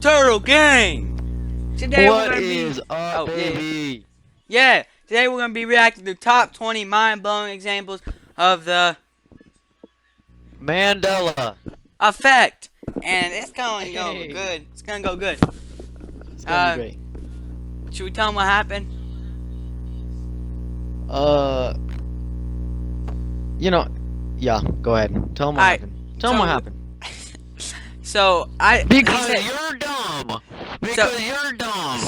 Turtle Gang. Today What we're gonna is be... up, baby? Yeah, today we're gonna be reacting to top 20 mind-blowing examples of the Mandela effect, and it's going to go Hey. good. It's gonna go good. It's gonna be great. Should we tell them what happened? Yeah, go ahead. Tell them what happened. Tell them what happened. So, Because you're dumb! Because you're dumb!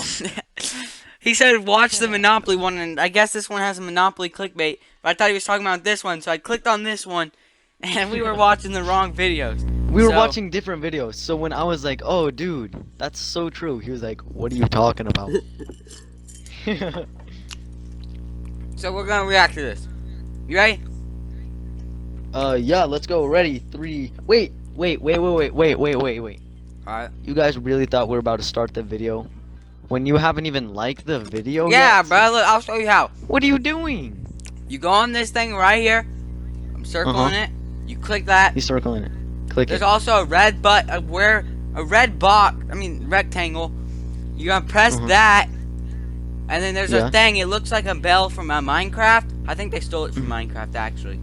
He said watch the Monopoly one, and I guess this one has a Monopoly clickbait, but I thought he was talking about this one, so I clicked on this one, and we were watching the wrong videos. We were watching different videos, so when I was like, oh dude, that's so true, he was like, what are you talking about? So we're gonna react to this. You ready? Yeah, let's go. Ready? 3. Wait. Alright. You guys really thought we were about to start the video? When you haven't even liked the video Yeah, yet? bro, look, I'll show you how. What are you doing? You go on this thing right here. I'm circling it. You click that. He's circling it. Click There's it. also a red rectangle. You're gonna press that, and then there's a thing. It looks like a bell from Minecraft. I think they stole it from Minecraft, actually.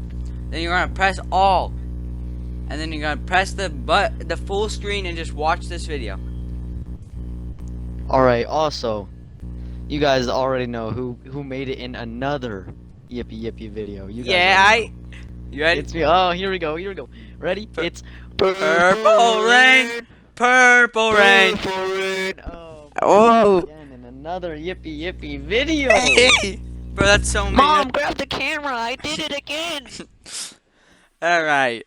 Then you're gonna press all, and then you're gonna press the full screen and just watch this video. Alright, also, you guys already know who made it in another Yippee video. You guys You ready? It's me. Oh, here we go. Ready? It's Purple Rain. Purple Rain. Oh, again in another Yippee video. Hey. Bro, that's so mean. Mom, grab the camera. I did it again. Alright.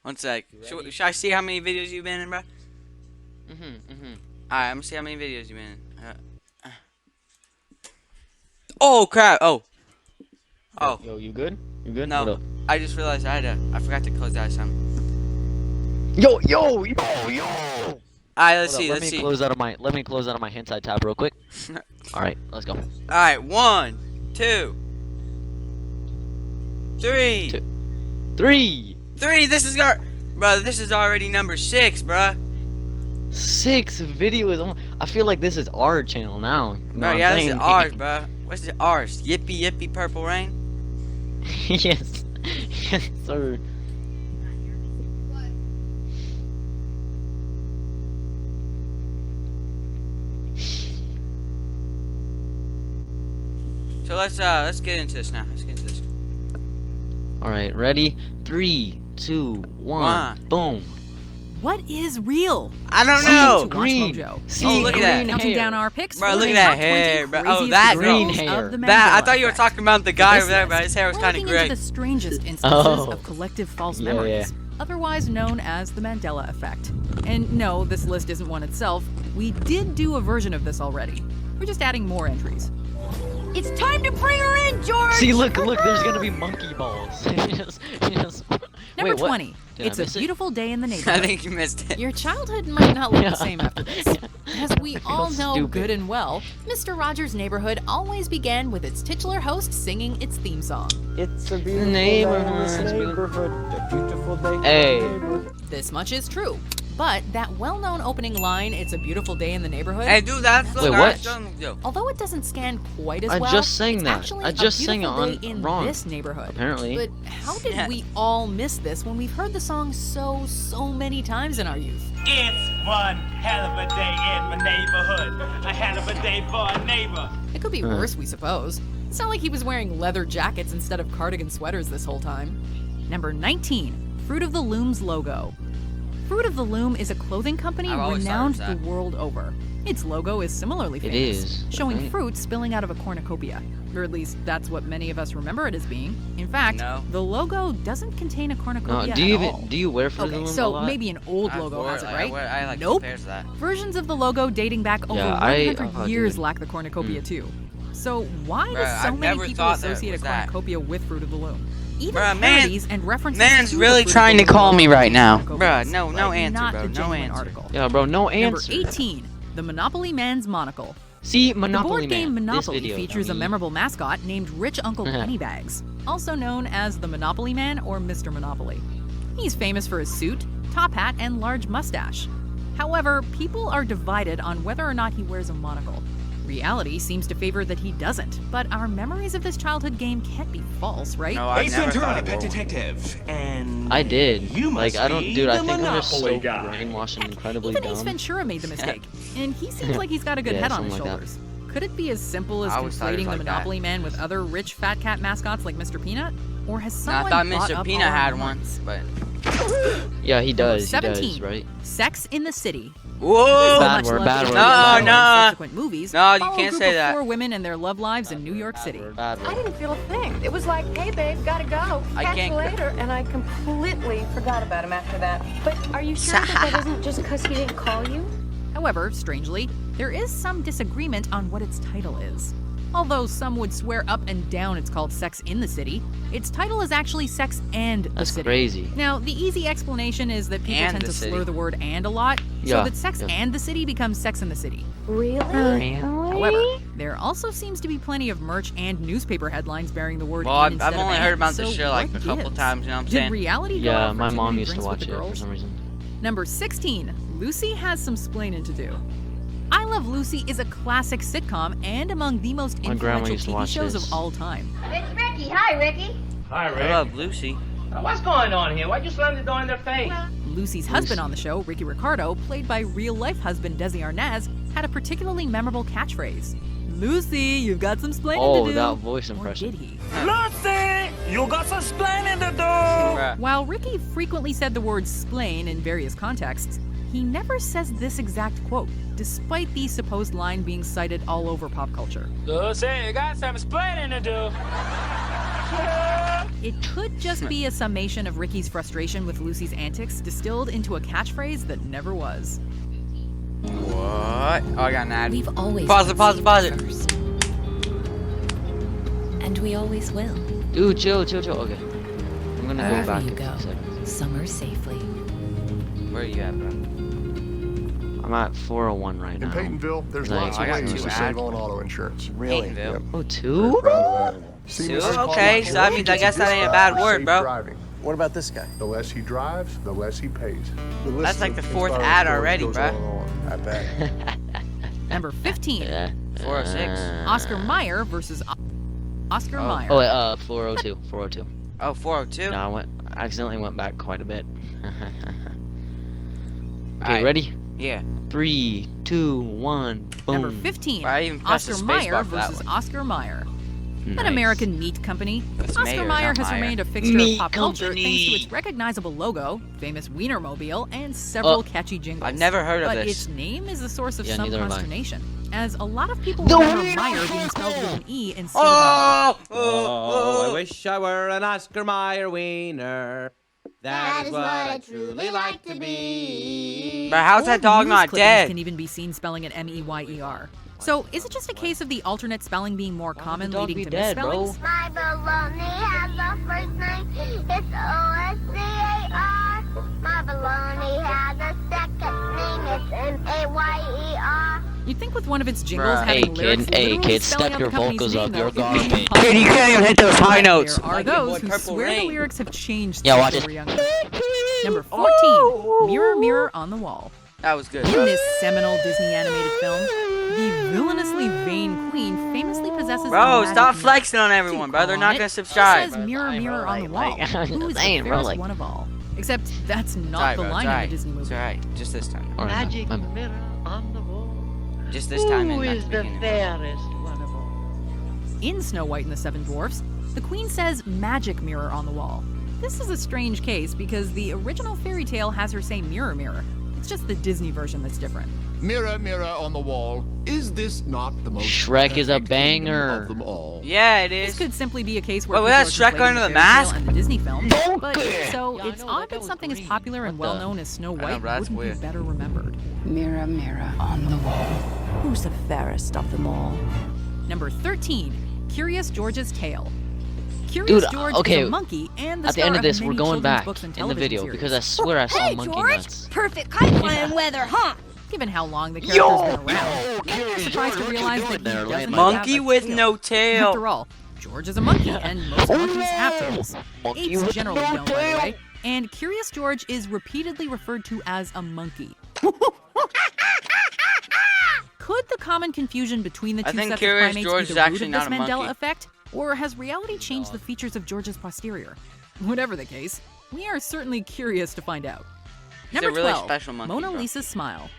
One sec. Should I see how many videos you've been in, bro? Alright, I'm gonna see how many videos you've been in. Oh, crap. Oh. Yo, you good? You good? No. I just realized I forgot to close out something. Yo. Alright, let's see. Let me close out of my hentai tab real quick. Alright, let's go. Alright, 1, 2, 3. 3. This is this is already number 6, bruh. 6 videos. I feel like this is our channel now. Bro, yeah, this is ours, bruh. What's it ours? Yippee Purple Rain? Yes. Yes, sir. So let's get into this now. Alright, ready? 3, 2, 1. Boom. What is real? I don't know. Green. See, look at that. Counting down our picks. Bro, look at that hair, bro. Oh, that green hair. That I thought you were talking about the guy over there, but his hair was kind of gray. The strangest instances of collective false memories, otherwise known as the Mandela effect. And no, this list isn't one itself. We did do a version of this already. We're just adding more entries. It's time to bring her in, George! See, look, there's gonna be monkey balls. Number Wait, 20. It's a beautiful day in the neighborhood. I think you missed it. Your childhood might not look the same after this. As we all know good and well, Mr. Rogers' Neighborhood always began with its titular host singing its theme song. It's a beautiful day in this neighborhood, a beautiful day in the neighborhood. This much is true. But that well-known opening line, "It's a beautiful day in the neighborhood." Hey, dude, that's Wait, what? Although it doesn't scan quite as well, I just sang that. actually I just sang it on in wrong. this neighborhood. Apparently. But how did we all miss this when we've heard the song so many times in our youth? It's one hell of a day in my neighborhood. A hell of a day for a neighbor. It could be worse, we suppose. It's not like he was wearing leather jackets instead of cardigan sweaters this whole time. Number 19, Fruit of the Loom's logo. Fruit of the Loom is a clothing company renowned the world over. Its logo is similarly famous, showing fruit spilling out of a cornucopia. Or at least that's what many of us remember it as being. In fact, the logo doesn't contain a cornucopia at all. Do you wear Fruit of the Loom a lot? Maybe an old logo has it, right? I like nope. That. Versions of the logo dating back over 100 years lack the cornucopia too. So why do so many people associate a cornucopia with Fruit of the Loom? Even parodies and references man's to really trying to call me right now. Bruh, no answer, bro. No answer. Article. Yeah, bro, no answer. Number 18, the Monopoly Man's monocle. See, Monopoly The board game Man. Monopoly features a memorable mascot named Rich Uncle Pennybags, also known as the Monopoly Man or Mr. Monopoly. He's famous for his suit, top hat, and large mustache. However, people are divided on whether or not he wears a monocle. Reality seems to favor that he doesn't, but our memories of this childhood game can't be false, right? No, I Ace never Ventura, thought pet it. detective, and I did. You must I don't, be dude. I the think I'm just so Monopoly guy. brainwashed and incredibly Even Ace dumb. Ventura made the mistake, and he seems like he's got a good Yeah, head on his something like that. shoulders. Could it be as simple as I always thought it was conflating the like Monopoly Man with other rich fat cat mascots like Mr. Peanut? Or has No, I someone thought bought Mr. up Peanut all our had one, memories? but Yeah, he does. He 17. does, right? Sex in the City. whoa! Bad Much word, love bad to word. Tinkerbell and No. subsequent movies. No, you follow a can't group say of that. 4 women and their love lives in New York City. Bad I word. didn't feel a thing. It was like, hey babe, gotta go. I Catch can't you go- later. And I completely forgot about him after that. But are you sure that isn't just because he didn't call you? However, strangely, there is some disagreement on what its title is. Although some would swear up and down it's called Sex in the City, its title is actually Sex and the That's City. crazy. Now, the easy explanation is that people And tend the to city. slur the word and a lot, Yeah, so that Sex yeah. and the City becomes Sex in the City. Really? However, there also seems to be plenty of merch and newspaper headlines bearing the word Well, in I've instead of only and, heard about so this shit like a what couple gives? times, you know what I'm Did saying? reality go Yeah, out my for mom too many used to drinks with watch the it for girls? some reason. Number 16, Lucy has some splaining to do. I Love Lucy is a classic sitcom and among the most My grandma influential used to TV watch shows this. of all time. It's Ricky. Hi, Ricky. Hi, I Rick. love Lucy. What's going on here? Why you slam the door in their face? Lucy's husband on the show, Ricky Ricardo, played by real-life husband Desi Arnaz, had a particularly memorable catchphrase. Lucy, you've got some splaining to do. that voice Or impression. did he? Lucy, you got some splaining to do. Bruh. While Ricky frequently said the word splain in various contexts, he never says this exact quote, despite the supposed line being cited all over pop culture. Lucy, you got some explaining to do. It could just be a summation of Ricky's frustration with Lucy's antics distilled into a catchphrase that never was. What? Oh, I got an ad. We've always Pause it, pause it, pause it. first. And we always will. Dude, chill. Okay. I'm gonna go Wherever back you in go. a second. Somewhere safely. Where are you at, bro? I'm at 401 right now. In Peytonville, there's Nice. lots I of got ways two to ads. save on auto insurance. Really? Peytonville. Oh, 2? Proud of that. See, Two? Mr. Okay, so that means I guess that ain't a bad word, Safe bro. driving. What about this guy? The less he drives, the less he pays. The list That's like of the fourth inspiring ad stories already, goes bro. on and on. I bet. Number 15, Yeah. 406. Oscar Mayer versus Oscar Oh. Mayer. Oh, wait, 402. 402. Oh, 402? No, I accidentally went back quite a bit. Okay, Alright. ready? Yeah. 3, 2, 1, boom. Number 15, I even pressed the Oscar space Mayer bar for that versus one. Oscar Mayer. An Nice. American meat company, It's Oscar Mayer, Mayer not has Meyer. remained a fixture Meat of pop culture thanks to company. its recognizable logo, famous wiener mobile, and several catchy jingles. I've never heard of but this. its name is a source of Yeah, some neither have I. consternation, as a lot of people The remember wiener Meyer being spelled with an E instead Oh! Oh, I wish I were an Oscar Mayer wiener. That is what I truly like to be. But how's that dog News not clippings dead? can even be seen spelling it M-E-Y-E-R. So, is it just a case of the alternate spelling being more common, the dog leading be to dead, misspellings? My baloney has a first name. It's O-S-C-A-R. My baloney has a second name. It's M-A-Y-E-R. You'd think with one of its jingles Bruh. having Hey, lyrics kid, hey, literally kid, spelling step out your the company's vocals name, up, though, you're it would be garbage. impossible. Kid, you can't even hit those high notes. There are Like your boy those who Purple swear the Rain. lyrics have changed Yeah, since watch they it. were younger. Number 14, Mirror, Mirror on the Wall. That was good. In this seminal Disney animated film, the villainously vain queen famously possesses a Bro, magic stop mirror. flexing on everyone, bro. They're not On gonna it, subscribe. It says mirror, mirror on the wall. like, Who is the saying, bro, fairest like- one of all? Except that's It's not alright, the bro. line It's in the alright. Disney movie. It's alright. Just this time. Alright, Magic my bad. mirror on the wall. Just this time and Who not is the the beginning. fairest one of all? In Snow White and the Seven Dwarfs, the queen says magic mirror on the wall. This is a strange case because the original fairy tale has her say mirror, mirror. It's just the Disney version that's different. Mirror, mirror on the wall, is this not the most Shrek is a perfect kingdom banger. of them all? Yeah, it This is. could simply be a case where Wait, people was are that Shrek conflating under the fairy tale mask? and the Disney film. But Donkey! so Yeah, I it's know, odd that that was something as green. popular and What the- well known as Snow I know, White but that's wouldn't weird. be better remembered. Mirror, mirror on the wall. Who's the fairest of them all? Number 13, Curious George's Tale. Curious Dude, George okay, is a monkey and the At the star end of this, many we're going children's back books and in the television video series. because I swear I saw Hey, monkey George. nuts. Perfect kite flying weather, huh? Given how long the character's been around, I'm surprised to realize that he there, doesn't have Monkey a with tail. no tail. After all, George is a monkey, and most monkeys have tails. Monkey Apes with generally no don't, by the tail. way. And Curious George is repeatedly referred to as a monkey. Could the common confusion between the I two think sets of Curious primates George be is the root actually of not this a Mandela monkey. effect? Or has reality changed the features of George's posterior? Whatever the case, we are certainly curious to find out. He's Number a really 12, special monkey, Mona bro. Lisa's smile.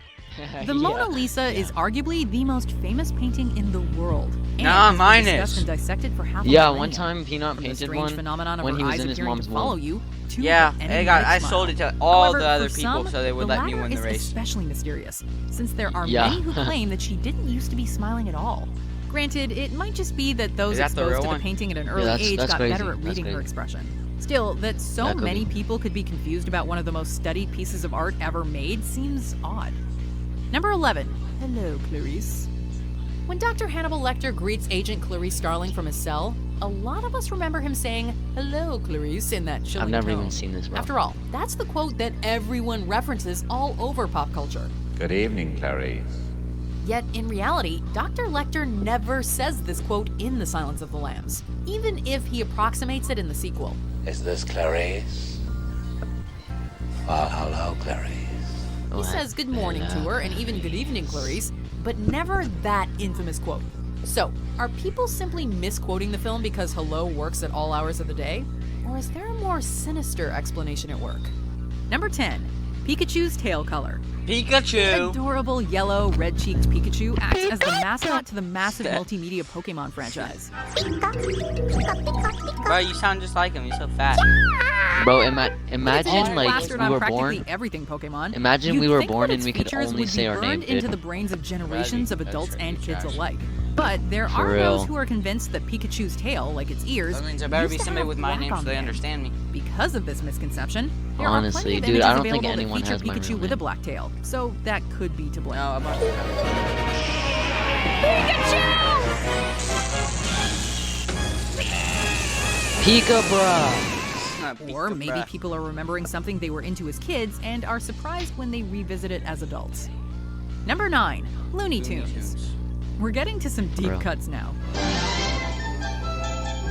The Mona Lisa is arguably the most famous painting in the world. And Nah, has been mine discussed is. and dissected for half a Yeah, millennium. one time Peanut From the painted strange one phenomenon of when her he was eyes in his appearing mom's to follow womb. you to Yeah, the I enigmatic sold it smile. to all However, the other for people some, so they would the let me latter win the is race. especially mysterious, since there are Yeah. many who claim that she didn't used to be smiling at all. Granted, it might just be that those Is that the exposed real to the one? painting at an early that's- age that's got crazy. better at That's reading her crazy. expression. Still, that so That could many be. people could be confused about one of the most studied pieces of art ever made seems odd. Number 11. Hello, Clarice. When Dr. Hannibal Lecter greets Agent Clarice Starling from his cell, a lot of us remember him saying, "Hello, Clarice," in that chilling I've never tone. even seen this, bro. After all, that's the quote that everyone references all over pop culture. Good evening, Clarice. Yet, in reality, Dr. Lecter never says this quote in The Silence of the Lambs, even if he approximates it in the sequel. Is this Clarice? Well, hello, Clarice. He says good morning to her and even good evening, Clarice, but never that infamous quote. So, are people simply misquoting the film because hello works at all hours of the day? Or is there a more sinister explanation at work? Number 10. Pikachu's tail color. The Pikachu! adorable yellow, red-cheeked Pikachu acts as the mascot to the massive multimedia Pokemon franchise. Bro, you sound just like him. You're so fat. Bro, It's imagine like plastered we on were practically born. everything Pokemon. Imagine You'd we were think born that and its we could features only would say be our name, burned into dude. the brains of generations of adults That'd be and kids trash. alike. But there For are real. those who are convinced that Pikachu's tail, like its ears, That means there better used be to somebody have with my black name so on they them. understand me. Because of this misconception, there Honestly, are plenty of dude, images I don't think available anyone that feature has my Pikachu real with a name. black tail, so that could be to blame. No, I'm not. Pika, bruh. Or maybe people are remembering something they were into as kids and are surprised when they revisit it as adults. Number 9. Looney Tunes. We're getting to some deep Bro. cuts now.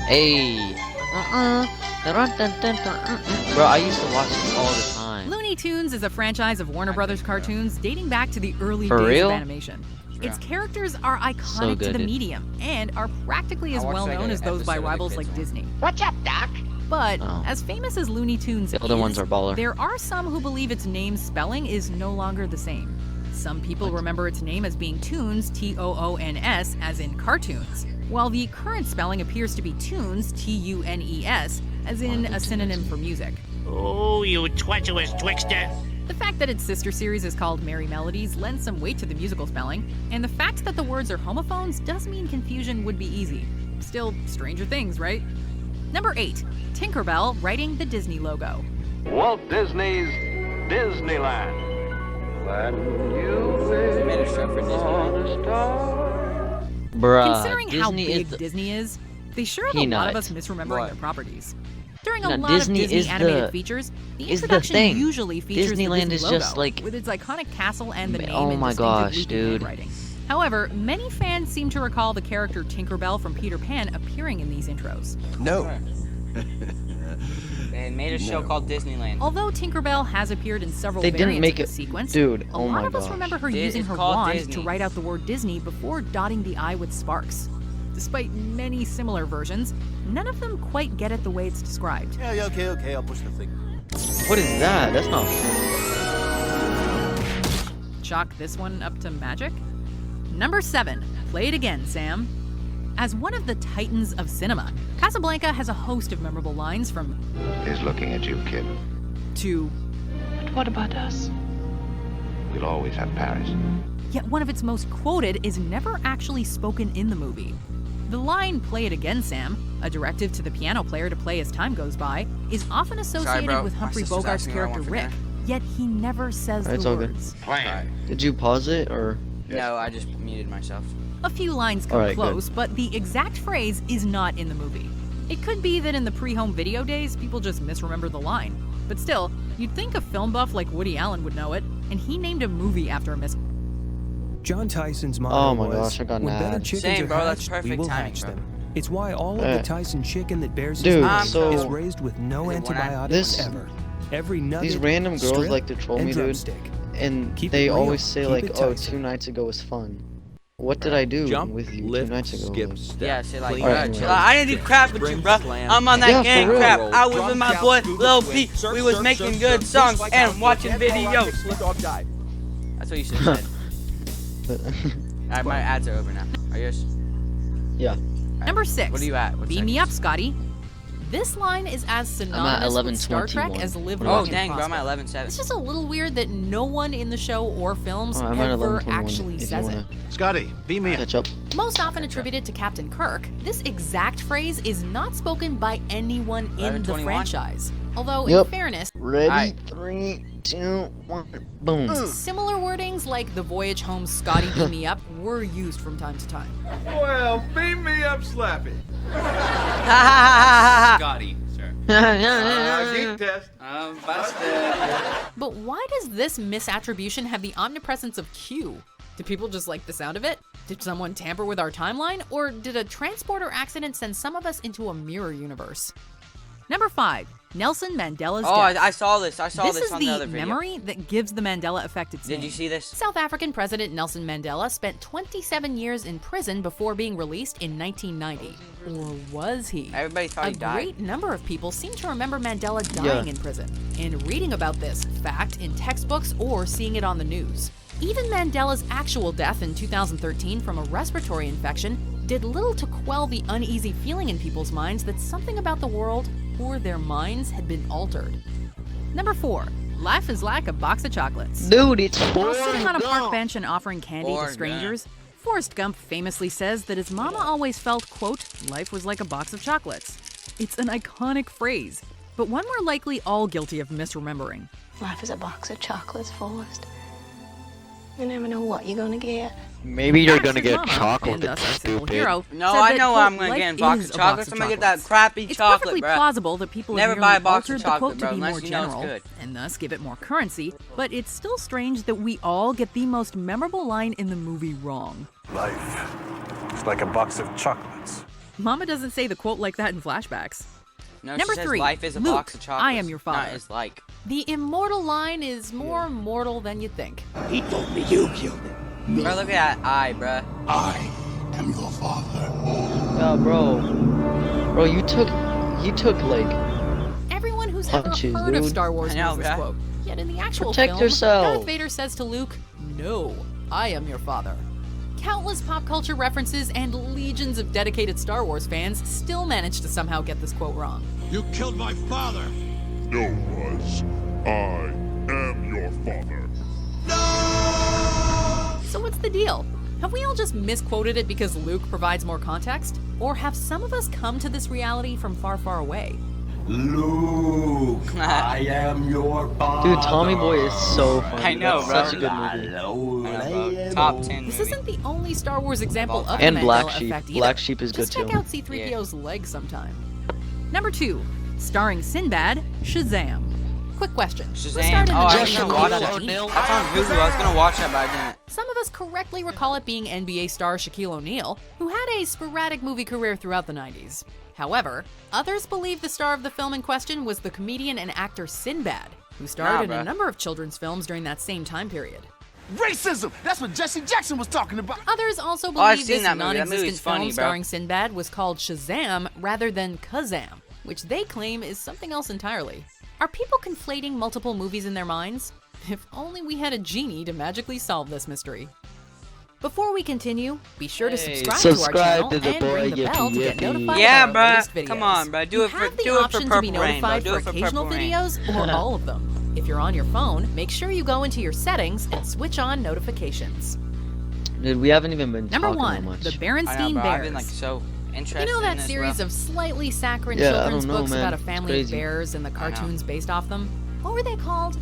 Hey. Bro, I used to watch this all the time. Looney Tunes is a franchise of Warner Brothers cartoons dating back to the early For days real? of animation. Its characters are iconic to good, the dude. medium and are practically as I watched well like known an as those by episode of the rivals kids like one. Disney. What's up, Doc? But Oh. as famous as Looney Tunes The other is, ones are baller. there are some who believe its name spelling is no longer the same. Some people remember its name as being Toons, Toons, as in cartoons, while the current spelling appears to be Tunes, Tunes, as in a synonym for music. Oh, you treacherous trickster. The fact that its sister series is called Merry Melodies lends some weight to the musical spelling, and the fact that the words are homophones does mean confusion would be easy. Still, stranger things, right? Number 8. Tinkerbell writing the Disney logo. Walt Disney's Disneyland. When you They made a show for Disney. Bruh. Considering how Disney big is the... Disney is, they sure have a Peanut. lot of us misremembering What? their properties. During a No, lot Disney of Disney is animated the- features, the is the introduction thing. usually features Disneyland the is Disney just logo, like- with its iconic castle and the name Oh in my distinctive gosh, leafy dude. handwriting. However, many fans seem to recall the character Tinkerbell from Peter Pan appearing in these intros. No. They made a show called Disneyland. Although Tinkerbell has appeared in several They didn't variants make of it- the sequence, dude, a oh lot my of us gosh. remember her It's using her called wand Disney. to write out the word Disney before dotting the I with sparks. Despite many similar versions, none of them quite get it the way it's described. Yeah, okay, I'll push the thing. What is that? That's not... Chalk this one up to magic? Number 7. Play it again, Sam. As one of the titans of cinema, Casablanca has a host of memorable lines from He's looking at you, kid. to But what about us? We'll always have Paris. yet one of its most quoted is never actually spoken in the movie. The line, "Play it again, Sam," a directive to the piano player to play as time goes by, is often associated bro. with My Humphrey sister's Bogart's asking what I want character for Rick, dinner. yet he never says It's the all good. words. Plan. Did you pause it, or...? No, I just muted myself. A few lines come Alright, close, but the exact phrase is not in the movie. It could be that in the pre-home video days, people just misremember the line. But still, you'd think a film buff like Woody Allen would know it, and he named a movie after a mis- John Tyson's motto Oh my was, gosh, I got when better mad. chickens Same, are bro, that's hatched, we perfect will timing, hatch bro. them. It's why all of the Tyson chicken that bears his Dude, name so- is raised with no Is it one antibiotics This- ever. Every nugget, These random girls strip, like to troll and me, dude. drumstick. And Keep they it real. always say Keep like, it "Oh, Tyson." 2 nights ago was fun." What did I do Jump, with you lift, 2 nights ago? skip, Like, step. Yeah, say like, clean, Alright, chill anyway. out. I didn't do crap with you, bro. I'm on that Yeah, for gang real. crap. I was Drum with my count, boy Google Lil twig, P. search, We was search, making search, good search, songs like and how watching Ken Paul videos. Rockets, Slick Dog died. That's what you should have said. Alright, my ads are over now. Are yours? yeah. Number 6. What are you at? What's Beam me next? up, Scotty. This line is as synonymous with Star Trek 11:21. as live, Oh, long, Oh, and dang, bro. I'm prosper. at 11.7. It's just a little weird that no one in the show or films Oh, I'm at ever 11:21 actually if you says it. wanna Scotty, beam me up. catch up. Most often attributed to Captain Kirk, this exact phrase is not spoken by anyone in the 11:21. franchise. Although, Yep. in fairness, Ready? Alright. 3, 2, 1, boom. similar wordings like the Voyage Home Scotty beam me up were used from time to time. Well, beam me up, Slappy. Scotty, sir. Deep test. I'm busted. But why does this misattribution have the omnipresence of Q? Do people just like the sound of it? Did someone tamper with our timeline? Or did a transporter accident send some of us into a mirror universe? Number 5. Nelson Mandela's Oh, death. I saw this. I saw This this is on the other the video. memory that gives the Mandela effect its name. Did you see this? South African President Nelson Mandela spent 27 years in prison before being released in 1990. Or was he? Everybody thought he A died. great number of people seem to remember Mandela dying in prison and reading about this fact in textbooks or seeing it on the news. Even Mandela's actual death in 2013 from a respiratory infection did little to quell the uneasy feeling in people's minds that something about the world or their minds had been altered. Number 4. Life is like a box of chocolates. Dude, it's While Forrest sitting on a park Gump. bench and offering candy to strangers, Forrest Gump famously says that his mama always felt, quote, life was like a box of chocolates. It's an iconic phrase, but one we're likely all guilty of misremembering. Life is a box of chocolates, Forrest. You never know what you're gonna get. Maybe you're Perhaps gonna his get mama, chocolate, and thus our simple stupid. hero, No, said I that, know quote, what I'm gonna life get in a box is of a chocolates. I'm gonna get that chocolates. crappy It's chocolate, perfectly bruh. plausible that people Never have buy a merely box of altered the chocolate, quote bro, to be unless more you know it's general good. and thus give it more currency, but it's still strange that we all get the most memorable line in the movie wrong. Life is like a box of chocolates. Mama doesn't say the quote like that in flashbacks. No, Number she says 3. life is a Luke, box of chocolates. I am your father. Not is like. The immortal line is more mortal than you think. He told me you killed him. Bro, look at that eye, bruh. I am your father. Yeah, bro, you took like Everyone who's punches, ever heard of dude. Star Wars I know, knows this bruh. quote. Yet in the actual Protect film, yourself. Darth Vader says to Luke, "No, I am your father." Countless pop culture references and legions of dedicated Star Wars fans still manage to somehow get this quote wrong. You killed my father. No, Buzz. I am your father. So what's the deal? Have we all just misquoted it because Luke provides more context? Or have some of us come to this reality from far, far away? Luke, I am your father. Dude, Tommy Boy is so funny. I know, That's bro. Such a good movie. Bro. Top 10 This movie. isn't the only Star Wars example of And the Black Mandela Sheep. effect either. Black Sheep is good Just check too. out C-3PO's legs sometime. Number 2, starring Sinbad, Shazam. Quick question. Who Shazam. starred in Oh, the I was 1980s gonna watch about a that. genie? That's on Hulu. I was gonna watch that, but I didn't. Some of us correctly recall it being NBA star Shaquille O'Neal, who had a sporadic movie career throughout the 90s. However, others believe the star of the film in question was the comedian and actor Sinbad, who starred in a bruh. number of children's films during that same time period. Racism! That's what Jesse Jackson was talking about. Others also Oh, I've believe seen this that movie. That non-existent movie's funny, film bro. starring Sinbad was called Shazam rather than Kazam, which they claim is something else entirely. Are people conflating multiple movies in their minds? If only we had a genie to magically solve this mystery. Before we continue, be sure to Hey. subscribe to our Subscribe channel to the and ring the boy, bell to get yippee, notified Yeah, of our latest bruh. videos. Come on, bruh. Do You it for have the do it for option to be Purple Rain, bro. notified Do for it for occasional Purple Rain. videos or all of them. If you're on your phone, make sure you go into your settings and switch on notifications. Dude, we haven't even been Number talking that 1, much. the I know, Berenstain bro. Bears. I've been like so interested. You know that in this, series bro. of slightly saccharine Yeah, I children's don't know, books man. about a It's family of crazy. bears and the know. cartoons based off them? What were they called?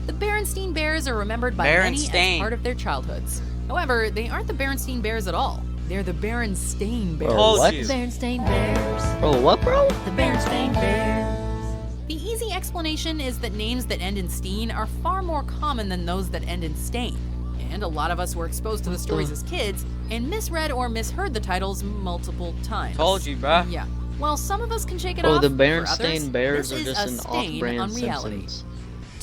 The Berenstain Bears are remembered by many Berenstain. as part of their childhoods. However, they aren't the Berenstain Bears at all. They're the Berenstain Bears. Bro, what? The Berenstain Bears. Bro, what, bro? The Berenstain Bears. The easy explanation is that names that end in Steen are far more common than those that end in Stain. And a lot of us were exposed to the stories as kids and misread or misheard the titles multiple times. Told you, bruh. Yeah. While some of us can shake it Bro, off, the for Berenstain others, Bears this are is just a an stain off-brand on reality. Simpsons.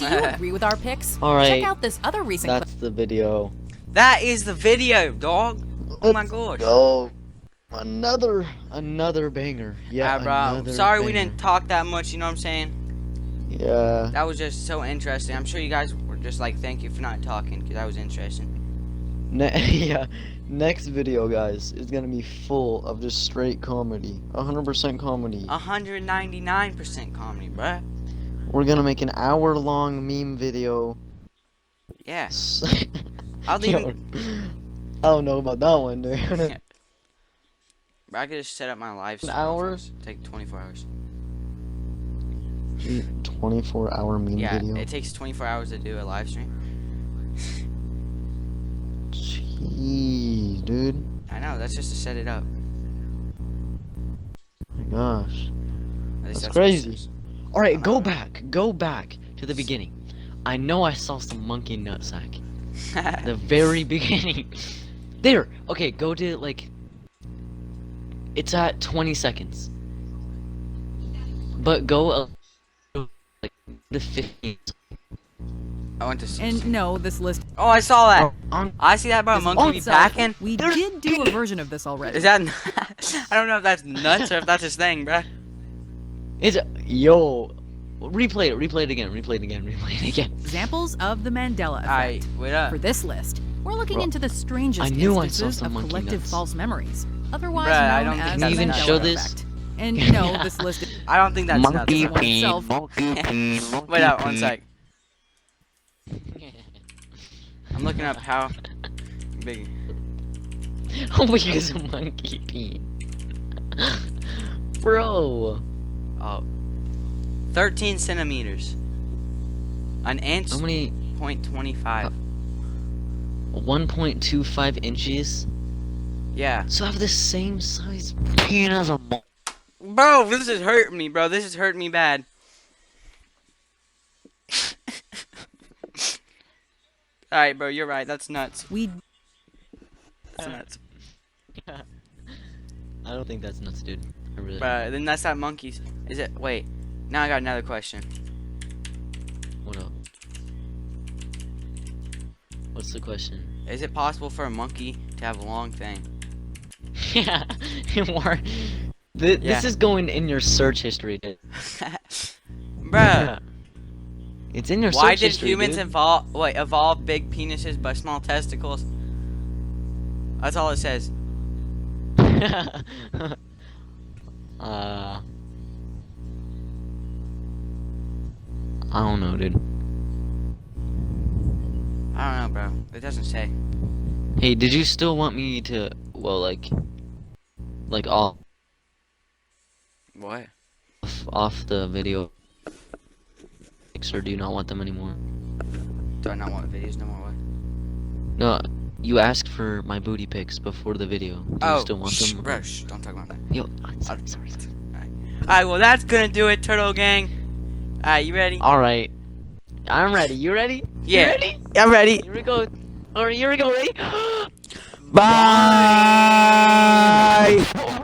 Do you agree with our picks? Alright. Check out this other recent That's the video. That is the video, dog. Oh my god. Oh, another banger. Yeah, Alright, bro. another Sorry we banger. didn't talk that much, you know what I'm saying? Yeah. That was just so interesting. I'm sure you guys were just like, thank you for not talking, because that was interesting. Yeah. Next video, guys, is gonna be full of just straight comedy. 100% comedy. 199% comedy, bruh. We're gonna make an hour-long meme video. Yeah. I don't know about that one, dude. Bro, I could just set up my live stream. An hour? Take 24 hours. 24-hour meme video. Yeah, it takes 24 hours to do a live stream. Jeez, dude. I know, that's just to set it up. Oh my gosh. At least That's what it crazy. says. Alright, go back to the beginning. I know I saw some monkey nutsack. The very beginning. There! Okay, go to, like... It's at 20 seconds. But go, like, the 15. I went to see. And no, this list. Oh, I saw that. I see that, bro. This Monkey be itself, packing. We did do a version of this already. Is that? I don't know if that's nuts or if that's his thing, bruh. It's yo. Replay it again. Examples of the Mandela effect. Alright, wait up. For this list, we're looking Bro, into the strangest I knew I instances saw some of monkey collective nuts. false memories, otherwise Bruh, I known don't think as that's the nuts. Mandela show this? effect. And no, this list. I don't think that's Monkey nuts. peen, itself. monkey peen, monkey Wait up, one peen. sec. I'm looking up how big. How big is a monkey peen? Bro. Oh. 13 centimeters. An inch. How many? 0.25. 1.25 inches. Yeah. So I have the same size peen as a monkey. Bro, this is hurting me, bro. This is hurting me bad. Alright, bro, you're right. That's nuts. That's nuts. I don't think that's nuts, dude. I really Bro, then that's not monkeys. Is it? Wait. Now I got another question. What up? What's the question? Is it possible for a monkey to have a long thing? Yeah. This is going in your search history, dude. Bruh. It's in your Why search did history, humans dude. evolve big penises but small testicles? That's all it says. I don't know, dude. I don't know, bro. It doesn't say. Hey, did you still want me to, well, like off What? the video, or do you not want them anymore? Do I not want videos no more? What? No, you asked for my booty pics before the video. Do you still want them? Bro, shh, don't talk about that. Yo, sorry. Alright, well that's gonna do it, Turtle Gang. Alright, you ready? Alright. I'm ready. You ready? Yeah. You ready? I'm ready. Here we go. Alright, here we go. Ready? Bye!